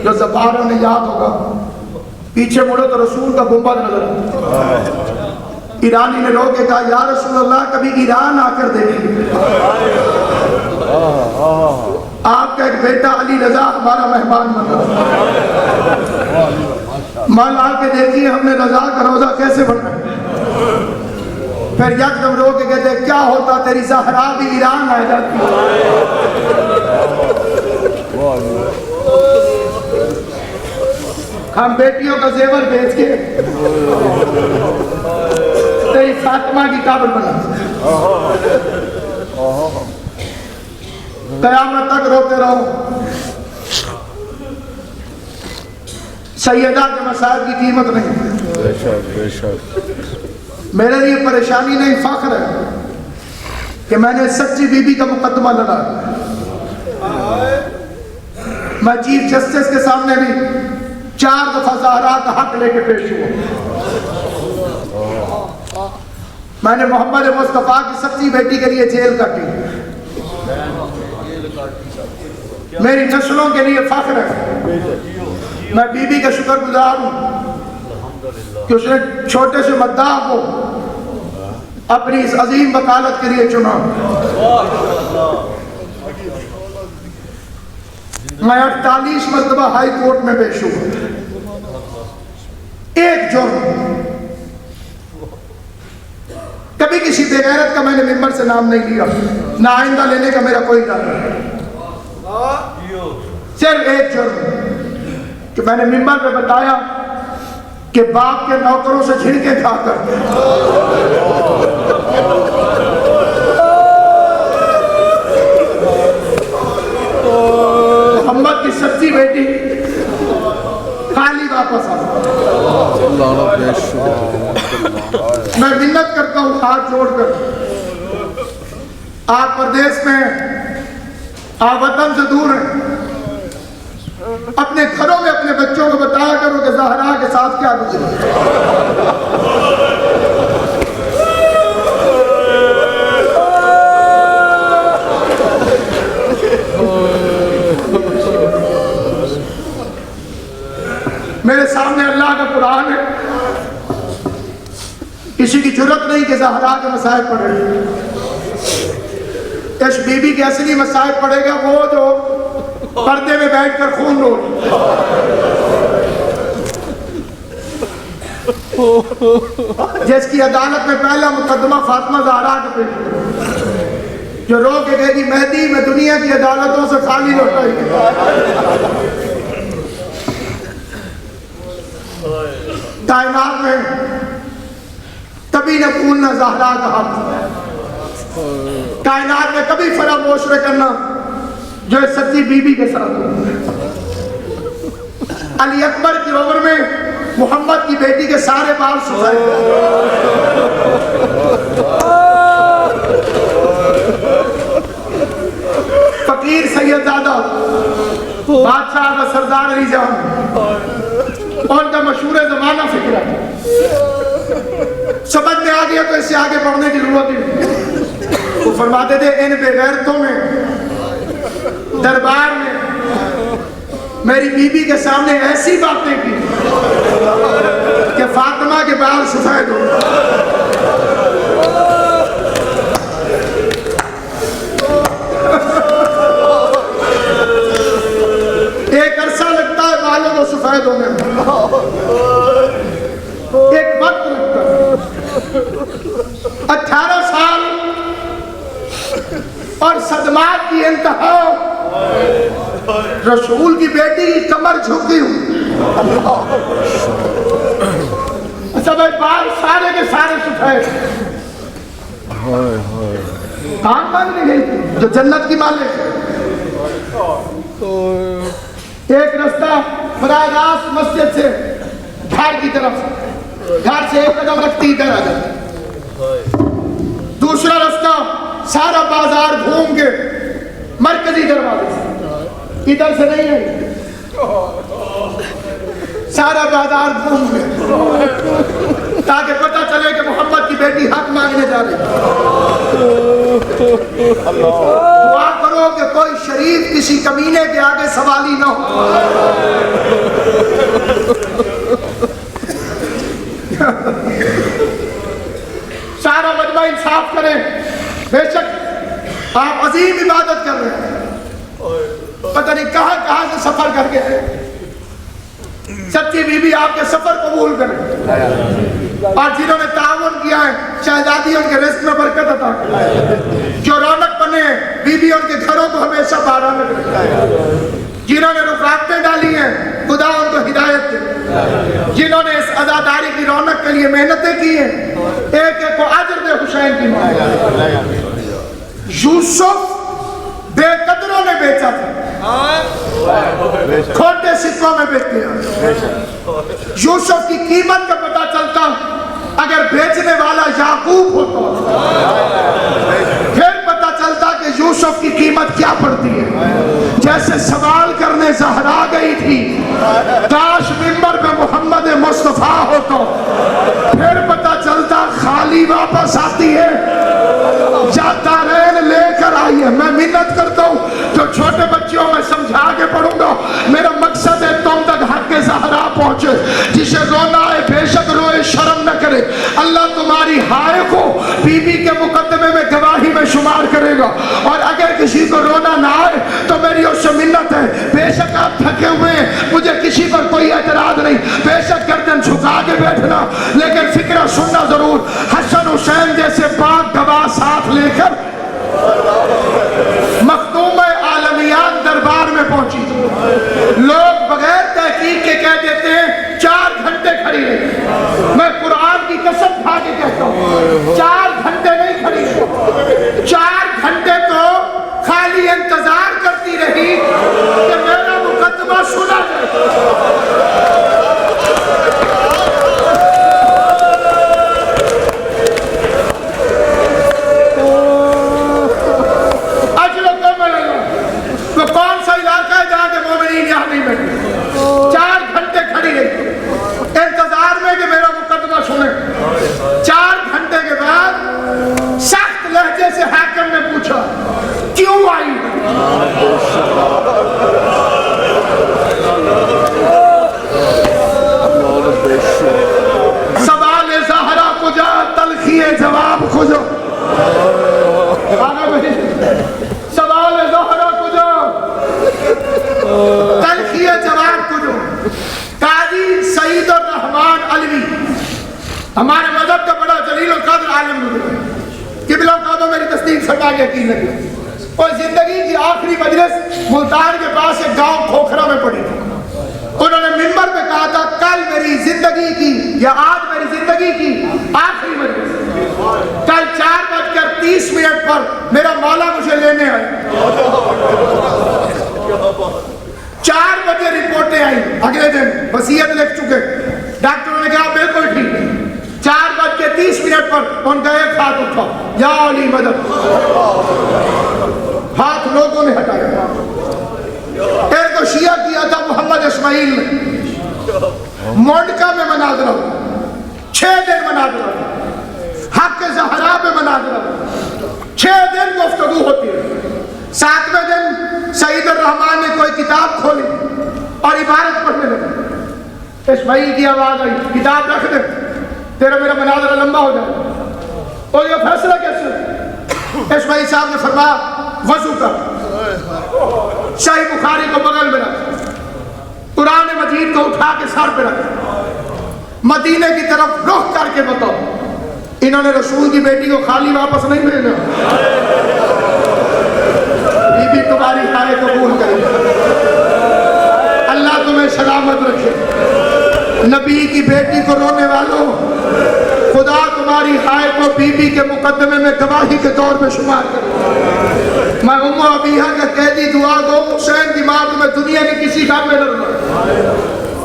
जो ज़बान में याद होगा, पीछे मुड़ो तो रसूल का गुंबद नजर आता। ईरानी ने रोक के कहा, या रसूल अल्लाह, कभी ईरान आकर देखिए, आपका एक बेटा अली रजा हमारा मेहमान बन रहा, माल आके देखिए हमने रजा का रोजा कैसे बना। फिर यकदम रो के कहते, क्या होता तेरी ज़हरा भी ईरान आ जाती। हम बेटियों का जेवर बेच के तेरी फातिमा की काबल बना, कयामत तक रोते रहो। सैयदा के मसाइब की कीमत नहीं। मेरे लिए परेशानी नहीं, फख्र है कि मैंने सच्ची बीबी का मुकदमा लड़ा। मैं चीफ जस्टिस के सामने भी 4 दफा ज़हरा का हक लेके पेश हुआ। मैंने मोहम्मद मुस्तफ़ा की सच्ची बेटी के लिए जेल काटी। मेरी नस्लों के लिए फख्र है। मैं बीबी का शुक्रगुजार हूँ कि उसने छोटे से मद्दाह को अपनी इस अजीम वकालत के लिए चुना। मैं 48 मरतबा हाई कोर्ट में पेश हुआ। एक जुर्म, कभी किसी बेगैरत का मैंने मिंबर से नाम नहीं लिया, ना आइंदा लेने का मेरा कोई इरादा नहीं। सिर्फ एक जुर्म कि मैंने मिंबर पे बताया कि बाप के नौकरों से झिड़के खाकर मोहम्मद की सच्ची बेटी खाली वापस आ। मैं मिन्नत करता हूँ हाथ जोड़कर, आप प्रदेश में, आप वतन से दूर हैं, अपने घरों में अपने बच्चों को बताया करो कि ज़हरा के साथ क्या गुजरा। मेरे सामने अल्लाह का कुरान है, किसी की जरूरत नहीं कि ज़हरा के मसाइब पढ़े। इस बीबी के असली मसाइब पड़ेगा वो जो पर्दे में बैठकर खून रो, जिसकी अदालत में पहला मुकदमा फातिमा ज़हरा का पेश, जो रो के कहेगी मेहदी मैं दुनिया की अदालतों से खाली लौटाई। कायनात में कभी न भूलना ज़हरा का हक, कायनात में कभी फरामोश न करना जो सच्ची बीबी के साथ हो। अली अकबर की उम्र में मोहम्मद की बेटी के सारे बाल सुखाए। फकीर सैयदजादा बादशाह का सरदार अली जान, उनका मशहूर जमाना फिक्र समझ में आ गया तो इससे आगे बढ़ने की जरूरत नहीं। वो फरमाते थे इन बेगैरतों में दरबार में मेरी बीबी के सामने ऐसी बातें की कि फातिमा के बाल सफेद हो। एक अरसा लगता है बालों को सफेद होने में, एक वक्त लगता है। 18 साल और सदमात की इंतहा, रसूल की बेटी की कमर झुकी हुई, सब बाल सारे के सारे सफेद। काम मांगने गई थी जो जन्नत की मालिक है। एक रास्ता बराह रास्त मस्जिद से घर की तरफ, घर से एक कदम रखती इधर आ जाती। दूसरा रास्ता सारा बाजार घूम के मरकजी दरवाजे से, इधर से नहीं है, सारा बाजार घूम के ताकि पता चले कि मोहम्मद की बेटी हक मांगने जा रही है। दुआ करो कि कोई शरीफ किसी कमीने के आगे सवाली ना हो। सारा मजमा इंसाफ करें। बेशक आप अजीम इबादत कर रहे हैं, पता नहीं कहां कहां से सफर करके आए। सच्ची बीबी आपके सफर कबूल करे और जिन्होंने ताउन किया है शहजादी उनके रिस्क में बरकत अता करे। जो रौनक बने बीबी उनके घरों को हमेशा बारा में रखे। जिन्होंने रुकावटें डाली हैं खुदा उनको हिदायत दे। जिन्होंने इस अज़ादारी की रौनक के लिए मेहनतें की हैं एक एक को अजर दे हुसैन की मां। यूसुफ बेकदरों ने बेचा था, खोटे सिक्कों में बेचते हैं। यूसुफ की कीमत का पता चलता अगर बेचने वाला याकूब होता, फिर पता चलता कि यूसुफ की कीमत क्या पड़ती है। जैसे सवाल करने ज़हरा गई थी, काश मिंबर पे मोहम्मद मुस्तफा होता, फिर पता चलता खाली वापस आती है या तारेन लेकर आई है। मैं मिन्नत करता हूँ जो छोटे बच्चों में समझा के पढ़ूंगा, मेरा मकसद है तुम तक हक के ज़हरा पहुंचे। जिसे रोना है बेशक रोए, शर्म न करे। अल्लाह तुम्हारी हाय को बीबी के मुकदमे में गवाही में शुमार करेगा। और अगर किसी को रोना ना आए तो मेरी उससे मिन्नत है, बेशक आप थके हुए हैं, मुझे किसी पर कोई एतराज नहीं, बेशक गर्दन झुका के बैठना, लेकिन फिक्र सुनना जरूर। हसन हुसैन जैसे पाक गवाह साथ लेकर मखदूम आलमियात दरबार में पहुंची। लोग बगैर तहकीक के कह देते हैं 4 घंटे खड़ी रही। मैं कुरान की कसम खा के कहता हूँ 4 घंटे नहीं खड़ी रही, 4 घंटे तो खाली इंतजार करती रही कि मेरा मुकदमा सुना जाए। तो कौन सा इलाका है जहां के मोमिनीन यहाँ नहीं बैठे? 4 घंटे खड़ी रही इंतजार में कि मेरा मुकदमा सुने। 4 घंटे के बाद सख्त लहजे से हाकिम ने पूछा क्यों आई? सवाल ज़हरा खुजा, तलखिए जवाब खुजो। सवाल ज़हरा खुजो, तलखिए जवाब खुजो। काजी सईद और रहमान अलवी हमारे मजहब का बड़ा जलील और कादिर आलिम गुजरे। किबला काबा मेरी तस्दीक फरमा के यकीन लगी। और जिंदगी की आखिरी मजलिस मुल्तान के पास एक गांव खोखरा में पड़ी थी। उन्होंने मिंबर पे कहा था कल मेरी जिंदगी की या आज मेरी जिंदगी की आखिरी मजलिस, कल 4:30 पर मेरा मौला मुझे लेने आए। 4 बजे रिपोर्टें आई, अगले दिन वसीयत लिख चुके। डॉक्टरों ने कहा बिल्कुल ठीक है। 4:30 पर उनका एक हाथ उठा, या अली मदद। हाथ लोगों ने हटाया। एक तो शिया किया था मोहम्मद इस्माइल ने, मोंडका में मनाजरा, 6 दिन मनाजरा, हक के ज़हरा पे मनाजरा, 6 दिन गुफ्तगू होती है। 7वें दिन सईद रहमान ने कोई किताब खोली और इबारत पढ़ने लगे। इस्माइल की आवाज आई, किताब रख दे, तेरा मेरा मनाजरा लंबा हो जाए। और ये फैसला कैसे? इस्माइल साहब ने फरमाया वजू कर, सही बुखारी को बगल में रख, कुरान मजीद को उठा के सर पे रख, मदीने की तरफ रुख करके बताओ इन्होंने रसूल की बेटी को खाली वापस नहीं भेजना। बीबी तुम्हारी हाय कबूल करे, अल्लाह तुम्हें सलामत रखे। नबी की बेटी को रोने वालों, खुदा तुम्हारी हाय को बीबी के मुकदमे में गवाही के तौर पे शुमार करे। मैं उम्मा अबीहा का कैदी दुआ गो हुसैन की मां तुम्हें दुनिया की किसी काम में न रहना।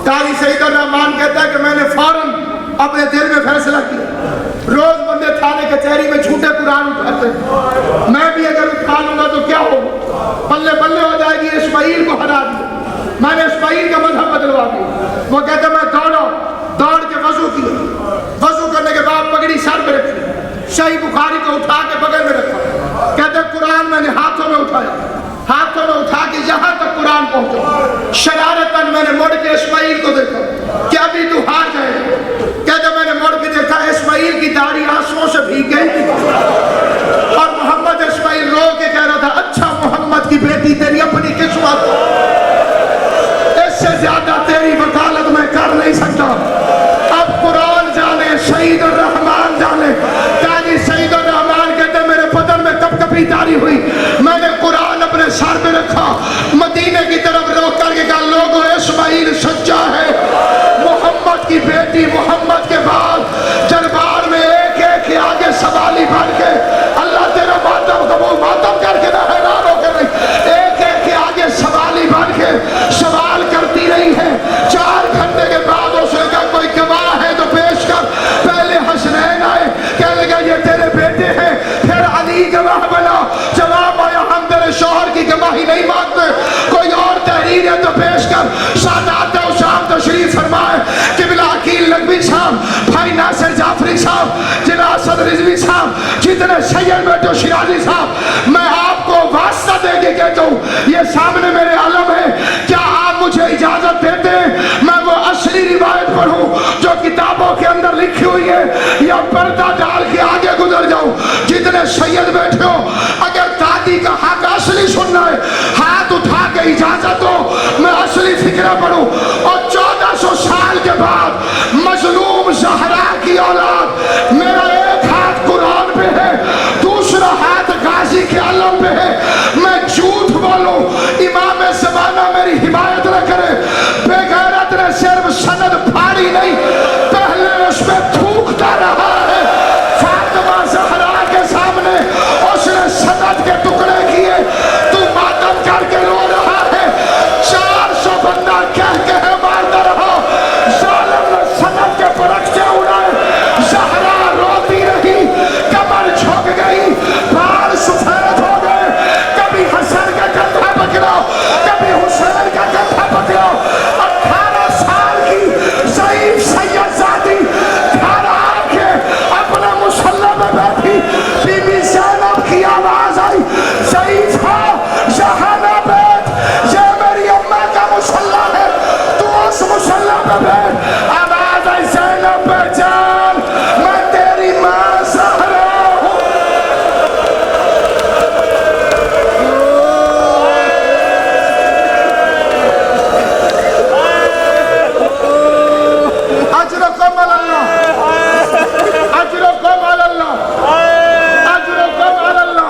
काजी सईद रहमान कहता है कि मैंने फौरन अपने दिल में फैसला किया, रोज बंदे थाने कचहरी में झूठे कुरान उठाते, मैं भी अगर उठा लूंगा तो क्या होगा, बल्ले बल्ले हो जाएगी। इस्माइल को हरा दिया, मैंने इस्माइल का मजहब बदलवा दिया। वो कहते मैं दौड़ के वजू किया, वजू पगड़ी सर पे रखी, सही बुखारी को उठा के बगल में रखा, कहते कुरान मैंने हाथों में उठाया, हाथों में उठा के जहां तक कुरान पहुंचा, शरारतन मैंने मुड़ के इस्माइल को देखा, क्या अभी तू हार जाएगा? कहते मैंने मुड़ के देखा, इस्माइल की दाढ़ी आंसुओं से भीग गई थी और मोहम्मद इस्माइल रो के कह रहा था, अच्छा मोहम्मद की बेटी तेरी अपनी किस्मत, इससे ज्यादा तेरी वकालत मैं कर नहीं सकता। अब कुरान जाने, शहीद उर रहमान जाने। काजी शहीद उर रहमान कहते मेरे बदन में कपकपी तारी हुई, मैंने कुरान अपने सर पे रखा, मदीने की तरफ रोक करके कहा, लोगों इस्माइल सच्चा है, मोहम्मद की बेटी मोहम्मद के बाद दरबार में एक एक के आगे सवाली भर के, अल्लाह तेरा मातम कबूल, मातम करके ना हैरान होकर नहीं, एक एक के आगे सवाली भर के सवाल करती रही है। 4 घंटे के बाद उसने कहा कोई गवाह है तो पेश कर। पहले हसनैन आए, कहने लगा ये तेरे बेटे हैं, फिर अली गवाह बना, जवाब आया हम तेरे शौहर की गवाही नहीं मांगते, कोई और तहरीर है तो पेश कर। सादात शाम तशरीफ फरमाए, किबला अकील नकवी साहब, भाई नासिर जाफरी साहब, जिला असद रिजवी साहब, जितने सैयद बेटो शिराजी साहब, मैं आपको वास्ता दे के कहता हूँ, ये सामने मेरे आलम है, क्या आप मुझे इजाजत देते हैं मैं वो असली रिवायत पढ़ूं जो किताबों के अंदर लिखी हुई है, या पर्दा डाल के आगे गुजर जाऊं? जितने सैयद बैठे हो, अगर दादी का हक असली सुनना है, हाथ उठा के इजाजत दो, मैं असली फिक्र पढ़ूं। और 1400 साल के बाद मजलूम ज़हरा की औलाद, मेरा एक हाथ कुरान पे है, दूसरा हाथ गाजी के आलम पे है, मैं झूठ बोलूं इमाम ज़माना मेरी हिमायत न करे। बेगैरत ने सिर्फ सनद फाड़ी नहीं, पहले उस पे थूकता रहा है। फातिमा ज़हरा के सामने उसने सनद के टुकड़े किए, तू मातम करके रो रहा है। 400 बंदा कह कह मारता रहा, जालिम ने सनद के परखचे उड़ाए, ज़हरा रोती रही, कमर झुक गई, बाल सफेद हो गए, कभी हसन का कंधा पकड़ा, कभी हुसैन का कंधा पकड़ा। 18 साल की ज़ईफ सैयदजादी घर आके अपने मुसल्ला में बैठी, बीबी ज़ैनब की आवाज आई, ज़ईफा यहाँ ना बैठ, ये मेरी अम्मा का मुसल्ला है, तू उस मुसल्ला में बैठ। आवाज आई, ज़ैनब पहचान, मैं तेरी माँ ज़हरा हूँ। अजरकुम अल्लाह, अजरकुम अल्लाह, अजरकुम अल्लाह,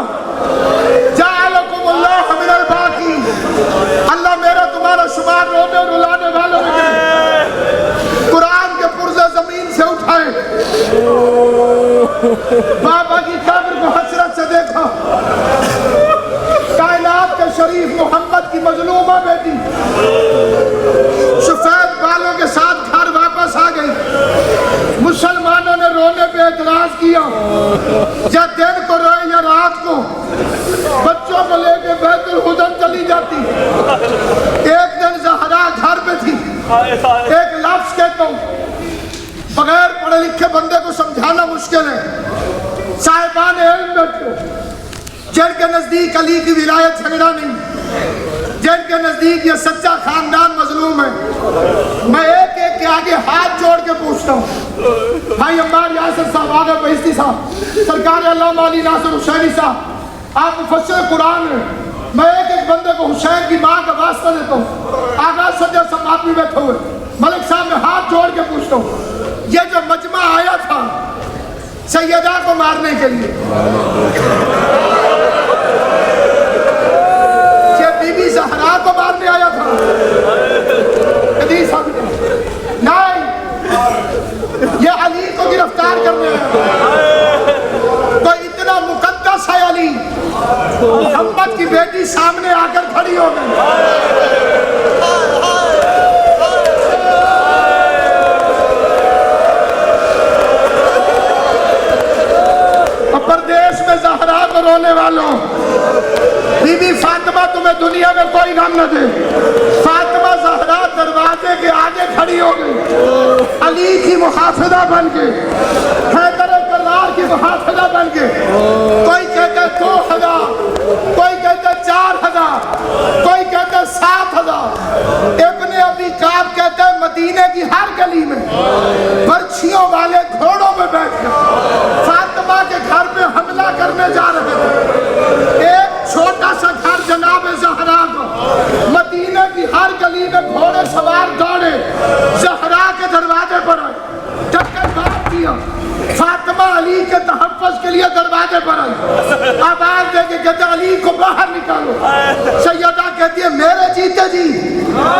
जाअलकुमुल्लाह मिनल बाकी। अल्लाह मेरा तुम्हारा शुमार रोने और रुलाने वालों में करे, कुरान के पुर्जे जमीन से उठाए। बाबा की कब्र को हसरत से देखा, कायनात के शरीफ मोहम्मद की मजलूमा बेटी सफेद बालों के साथ घर वापस आ गई। मुसलमानों ने रोने पे एतराज किया, या दिन को रोए या रात को, बच्चों को लेके बैतुल हुदन चली जाती। एक दिन ज़हरा घर पे थी, एक लफ्ज कहता हूँ, बगैर पढ़े लिखे बंदे को समझाना मुश्किल है। साहिबान इल्म बैठे, जिनके नजदीक अली की विलायत झगड़ा नहीं, जिनके नजदीक ये सच्चा खानदान मजलूम है, मैं एक एक के आगे हाथ जोड़ के पूछता हूँ। भाई अम्मार यासर साहब, आगे बहिश्ती साहब, सरकार अल्लामा अली नासिर हुसैनी साहब, आप मुफस्सिर कुरान हैं, मैं एक एक बंदे को हुसैन की माँ का वास्ता देता हूँ। आगा सज्जद सब आदमी बैठे हुए, मलिक साहब में हाथ जोड़ के पूछता हूँ, ये जो मजमा आया था सैयदा को मारने के लिए, ये बीबी ज़हरा को मारने आया था? नहीं, ये अली को गिरफ्तार करने आया था। तो इतना मुकद्दस है अली, मोहम्मद की बेटी सामने आकर खड़ी हो गई। प्रदेश में ज़हरा को रोने वालों, बीबी फातिमा तुम्हें दुनिया में कोई गम न दे। फातिमा ज़हरा दरवाजे के आगे खड़ी हो गई, अली की मुहाफिजा बन के। हैदर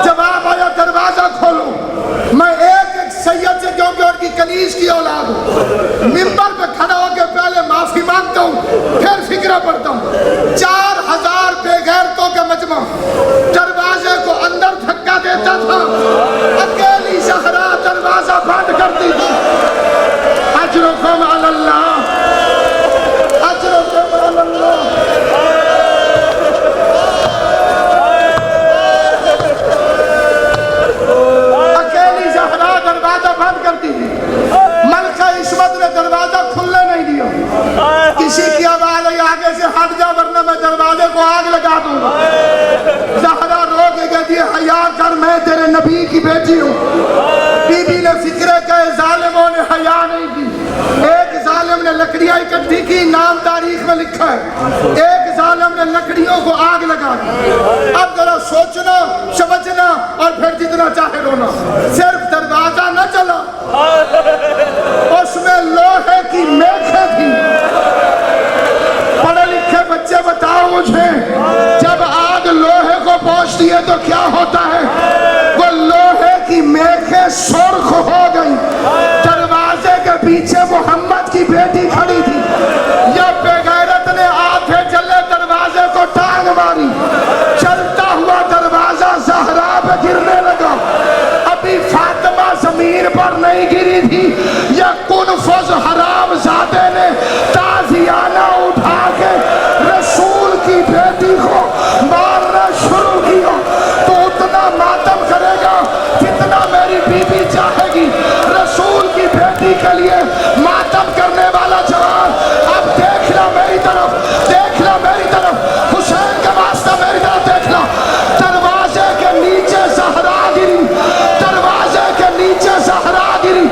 जवाब आया दरवाजा खोलो। मैं एक एक सैयद से, क्योंकि उनकी कनीज की औलाद हूँ, मिंबर पे खड़ा होकर पहले माफी मांगता हूँ, फिर फिक्र पढ़ता हूँ। 4000 बेगैरतों का मजमा दरवाजे को अंदर धक्का देता था, अकेली ज़हरा दरवाजा बंद करती थी। अजरुकुम अलल्लाह, अजरुकुम अलल्लाह। अकेली ज़हरा दरवाजा बंद करती थी। मलका इस्मत ने दरवाजा खुलने नहीं दिया। किसी की आवाज आई, आगे से हट जा वरना मैं दरवाजे को आग लगा दूंगा। ज़हरा रो के कहती है, हया कर, मैं तेरे नबी की बेटी हूँ। बीबी ने फिक्र कहे, जालिमों ने हया नहीं की। एक जालिम ने लकड़ियां इकट्ठी की, नाम तारीख में लिखा है। एक जालिम ने लकड़ियों को आग लगा दी। अब जरा सोचना, समझना और फिर जितना चाहे रोना। सिर्फ दरवाजा न चला, उसमें लोहे की मेखें थी। पढ़े लिखे बच्चे बताओ मुझे, जब आग लोहे को पहुंचती है तो क्या होता है? वो लोहे की मेखें सुर्ख हो गई। दरवाजे के पीछे मोहम्मद की बेटी खड़ी थी। या बेगैरत ने आधे जले दरवाजे को टांग मारी। चलता हुआ दरवाजा ज़हरा पे गिरने लगा। अभी फातिमा जमीन पर नहीं गिरी थी, या कुनफुज हराम ज़ादे ने ताज़ियाना उठा के रसूल की बेटी को मारना शुरू किया। तो उतना मातम करेगा जितना मेरी बीबी चाहेगी। रसूल की बेटी के लिए मातम करने वाला जवान, अब देखना मेरी तरफ, देखना मेरी तरफ, हुसैन के वास्ते मेरी तरफ देखना। दरवाजे के नीचे ज़हरा गिरी, दरवाजे के नीचे ज़हरा गिरी।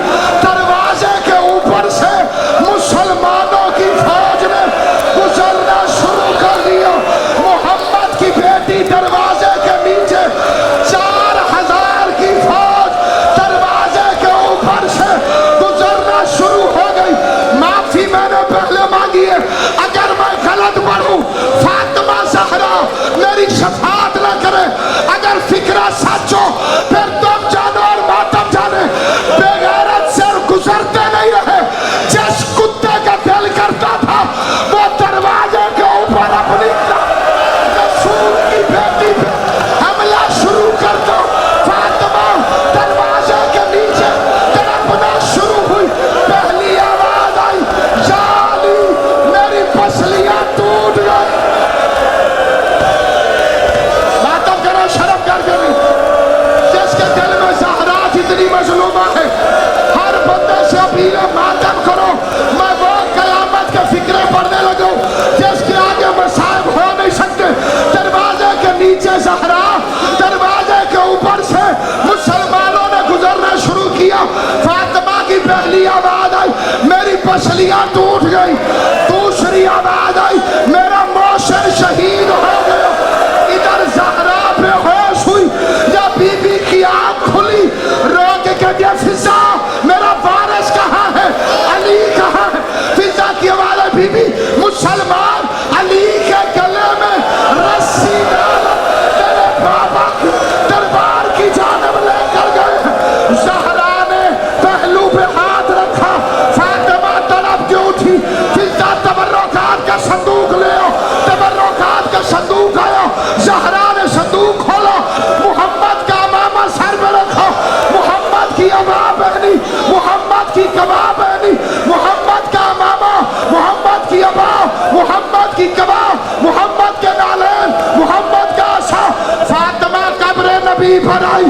दरवाजे के ऊपर से मुसलमानों की फौज ने गुजरना शुरू कर दिया। मोहम्मद की बेटी दरवाजे के नीचे, 4000 की फौज दरवाजे के ऊपर से गुजरना शुरू हो गई। माफी मैंने पहले मांगी है, अगर मैं गलत पढ़ूं, फातिमा ज़हरा मेरी शफाअत न करे। अगर फिक्रा सच हो फिर तुम जानो और मातम जाने। बेगैरत से गुजरते नहीं रहे। जिस कुत्ते का दिल करता था वो दरवाजे के ऊपर अपनी रसूल की बेटी पे हमला शुरू कर दो। फातिमा दरवाजे के नीचे तड़पना शुरू हुई। पहली आवाज आई, या अली, मेरी पसलियां टूट गई। मातम करो, शर्म कर गई। जिसके दिल में ज़हरा जितनी मजलूमा है, हर बंदे से अपील है, मातम करो। मैं वो कयामत के फिक्रे पढ़ने लगूं जिसके आगे मसाइब हो नहीं सकते। दरवाजे के नीचे ज़हरा, दरवाजे के ऊपर से मुसलमानों ने गुजरना शुरू किया। फातिमा की पहली आवाज आई, मेरी पसलियां टूट गई। दूसरी आवाज आई, मेरा मौसम शहीद हो गया। इधर ज़हरा बेहोश हुई, या बीबी की आंख खुली, रो के कह दिया, फिजा मेरा वारिस कहाँ है, अली कहाँ है? फिजा की आवाज है, बीबी मुसलमान अली के गले में रस्सी डाल तेरे बाबा को दरबार की जानब लेकर गए। ज़हरा ने पहलू पे हाथ रखा। फातिमा तड़प के उठी। फिजा तबर्रुकात का संदूक ले आओ। तबर्रुकात का संदूक आया। ज़हरा ने संदूक खोला, मोहम्मद का अमामा सर पे रखा, मोहम्मद की अमा पहनी, मोहम्मद की कमा पहनी, मोहम्मद का अमामा, मोहम्मद की अबा, मोहम्मद की कबा, मोहम्मद के नालेन, मोहम्मद का आसा। फातिमा कब्र नबी पर आई।